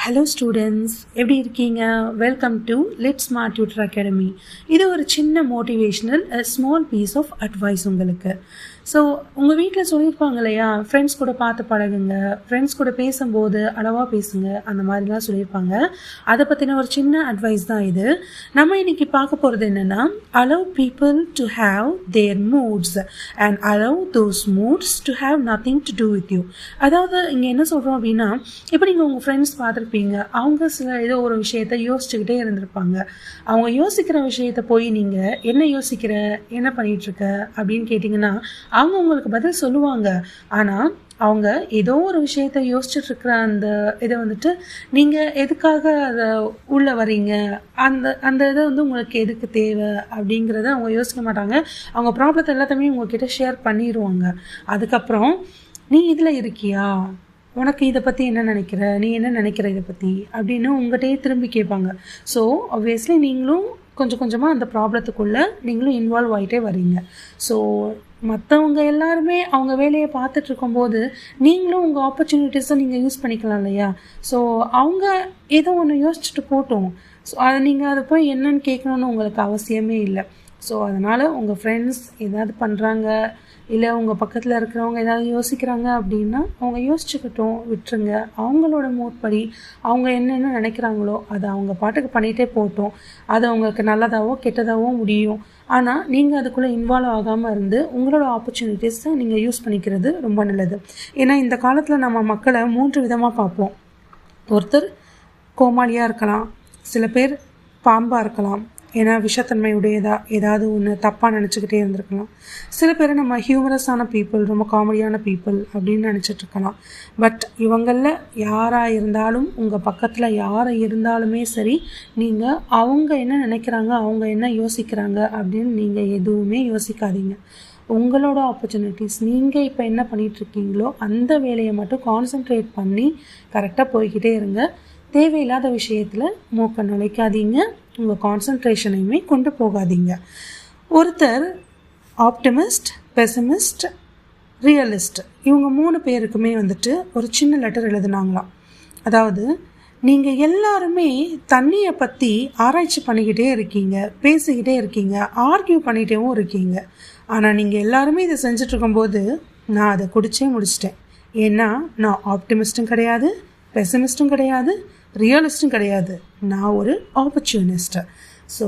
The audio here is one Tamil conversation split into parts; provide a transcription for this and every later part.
ஹலோ ஸ்டூடெண்ட்ஸ், எப்படி இருக்கீங்க? Welcome to let smart tutor academy. இது ஒரு சின்ன motivational small piece of advice உங்களுக்கு. ஸோ உங்கள் வீட்டில் சொல்லியிருப்பாங்க இல்லையா, ஃப்ரெண்ட்ஸ் கூட பார்த்து பழகுங்க, ஃப்ரெண்ட்ஸ் கூட பேசும்போது அளவாக பேசுங்க, அந்த மாதிரிலாம் சொல்லியிருப்பாங்க. அதை பற்றின ஒரு சின்ன அட்வைஸ் தான் இது. நம்ம இன்னைக்கு பார்க்க போகிறது என்னென்னா, allow people to have their moods and allow those moods to have nothing to do with you. அதாவது இங்கே என்ன சொல்கிறோம் அப்படின்னா, இப்போ நீங்கள் உங்கள் ஃப்ரெண்ட்ஸ் பார்த்துருப்பீங்க, அவங்க சில ஏதோ ஒரு விஷயத்தை யோசிச்சுக்கிட்டே இருந்திருப்பாங்க. அவங்க யோசிக்கிற விஷயத்தை போய் நீங்கள் என்ன யோசிக்கிற, என்ன பண்ணிகிட்ருக்க அப்படின்னு கேட்டிங்கன்னா அவங்க உங்களுக்கு பதில் சொல்லுவாங்க. ஆனால் அவங்க ஏதோ ஒரு விஷயத்த யோசிச்சுட்ருக்கிற அந்த இதை வந்துட்டு நீங்கள் எதுக்காக அதை உள்ளே வரீங்க, அந்த இதை வந்து உங்களுக்கு எதுக்கு தேவை அப்படிங்கிறத அவங்க யோசிக்க மாட்டாங்க. அவங்க ப்ராப்ளத்தை எல்லாத்தையுமே உங்ககிட்ட ஷேர் பண்ணிடுவாங்க. அதுக்கப்புறம் நீ இதில் இருக்கியா, உனக்கு இதை பற்றி என்ன நினைக்கிற, நீ என்ன நினைக்கிற இதை பற்றி அப்படின்னு உங்கள்கிட்டயே திரும்பி கேட்பாங்க. ஸோ ஆப்வியஸ்லி நீங்களும் கொஞ்சம் கொஞ்சமாக அந்த ப்ராப்ளத்துக்குள்ளே நீங்களும் இன்வால்வ் ஆகிட்டே வரீங்க. ஸோ மற்றவங்க எல்லாருமே அவங்க வேலையை பார்த்துட்ருக்கும்போது நீங்களும் உங்கள் ஆப்பர்ச்சுனிட்டிஸை நீங்கள் யூஸ் பண்ணிக்கலாம் இல்லையா? ஸோ அவங்க ஏதோ ஒன்று யோசிச்சுட்டு போட்டோம். ஸோ அதை நீங்கள் அதை போய் என்னன்னு கேட்கணுன்னு உங்களுக்கு அவசியமே இல்லை. ஸோ அதனால் உங்கள் ஃப்ரெண்ட்ஸ் ஏதாவது பண்ணுறாங்க, இல்லை உங்கள் பக்கத்தில் இருக்கிறவங்க ஏதாவது யோசிக்கிறாங்க அப்படின்னா அவங்க யோசிச்சுக்கிட்டோம், விட்டுருங்க. அவங்களோட மூட் படி அவங்க என்னென்ன நினைக்கிறாங்களோ அதை அவங்க பாட்டுக்கு பண்ணிகிட்டே போட்டோம். அது அவங்களுக்கு நல்லதாகவோ கெட்டதாகவோ முடியும். ஆனால் நீங்கள் அதுக்குள்ளே இன்வால்வ் ஆகாமல் இருந்து உங்களோட ஆப்பர்ச்சுனிட்டிஸை நீங்கள் யூஸ் பண்ணிக்கிறது ரொம்ப நல்லது. ஏன்னா இந்த காலத்தில் நம்ம மக்களை 3 விதமாக பார்ப்போம். ஒருத்தர் கோமாளியாக இருக்கலாம், சில பேர் பாம்பாக இருக்கலாம், ஏன்னா விஷத்தன்மையுடையதா ஏதாவது ஒன்று தப்பாக நினச்சிக்கிட்டே இருந்திருக்கலாம். சில பேர் நம்ம ஹியூமரஸான பீப்புள், ரொம்ப காமெடியான பீப்புள் அப்படின்னு நினச்சிட்ருக்கலாம். பட் இவங்களில் யாராக இருந்தாலும், உங்கள் பக்கத்தில் யாரை இருந்தாலுமே சரி, நீங்கள் அவங்க என்ன நினைக்கிறாங்க, அவங்க என்ன யோசிக்கிறாங்க அப்படின்னு நீங்கள் எதுவுமே யோசிக்காதீங்க. உங்களோட ஆப்பர்ச்சுனிட்டிஸ், நீங்கள் இப்போ என்ன பண்ணிகிட்ருக்கீங்களோ அந்த வேலையை மட்டும் கான்சென்ட்ரேட் பண்ணி கரெக்டாக போய்கிட்டே இருங்க. தேவையில்லாத விஷயத்தில் மூக்க நுழைக்காதீங்க, உங்கள் கான்சன்ட்ரேஷனையுமே கொண்டு போகாதீங்க. ஒருத்தர் ஆப்டிமிஸ்ட், பெசிமிஸ்ட், ரியலிஸ்ட், இவங்க 3 பேருக்குமே வந்துட்டு ஒரு சின்ன லெட்டர் எழுதுனாங்களாம். அதாவது, நீங்கள் எல்லாருமே தண்ணியை பற்றி ஆராய்ச்சி பண்ணிக்கிட்டே இருக்கீங்க, பேசிக்கிட்டே இருக்கீங்க, ஆர்கியூ பண்ணிகிட்டேவும் இருக்கீங்க. ஆனால் நீங்கள் எல்லாருமே இதை செஞ்சிட்ருக்கும்போது நான் அதை குடிச்சே முடிச்சிட்டேன். ஏன்னா நான் ஆப்டிமிஸ்ட்டும் கிடையாது, பெசிமிஸ்ட்டும் கிடையாது, ரியலிஸ்ட்டும் கிடையாது, நான் ஒரு ஆப்பர்ச்சுனிஸ்ட். ஸோ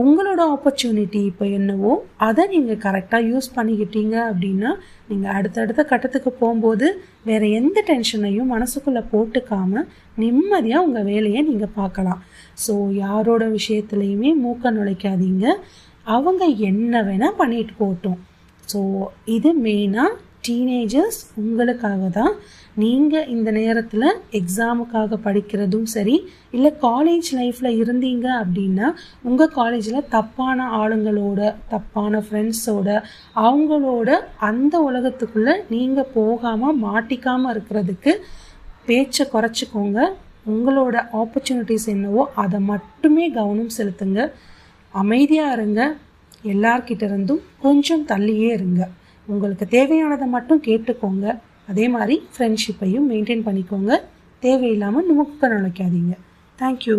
உங்களோட ஆப்பர்ச்சுனிட்டி இப்போ என்னவோ அதை நீங்கள் கரெக்டாக யூஸ் பண்ணிக்கிட்டீங்க அப்படின்னா நீங்கள் அடுத்தடுத்த கட்டத்துக்கு போகும்போது வேறு எந்த டென்ஷனையும் மனசுக்குள்ளே போட்டுக்காமல் நிம்மதியாக உங்கள் வேலையை நீங்கள் பார்க்கலாம். ஸோ யாரோட விஷயத்துலையுமே மூக்க நுழைக்காதீங்க. அவங்க என்ன வேணால் பண்ணிட்டு போகட்டும். ஸோ இது மெயினாக டீனேஜர்ஸ் உங்களுக்காக தான். நீங்கள் இந்த நேரத்தில் எக்ஸாமுக்காக படிக்கிறதும் சரி, இல்லை காலேஜ் லைஃப்பில் இருந்தீங்க அப்படின்னா உங்கள் காலேஜில் தப்பான ஆளுங்களோட, தப்பான ஃப்ரெண்ட்ஸோட, அவங்களோட அந்த உலகத்துக்குள்ளே நீங்கள் போகாமல் மாட்டிக்காமல் இருக்கிறதுக்கு பேச்சை குறைச்சிக்கோங்க. உங்களோட ஆப்பர்ச்சுனிட்டிஸ் என்னவோ அதை மட்டுமே கவனம் செலுத்துங்க. அமைதியாக இருங்க, எல்லார்கிட்ட இருந்தும் கொஞ்சம் தள்ளியே இருங்க. உங்களுக்கு தேவையானதை மட்டும் கேட்டுக்கோங்க. அதே மாதிரி ஃப்ரெண்ட்ஷிப்பையும் மெயின்டைன் பண்ணிக்கோங்க. தேவையில்லாமல் நுணுக்க நினைக்காதீங்க. தேங்க்யூ.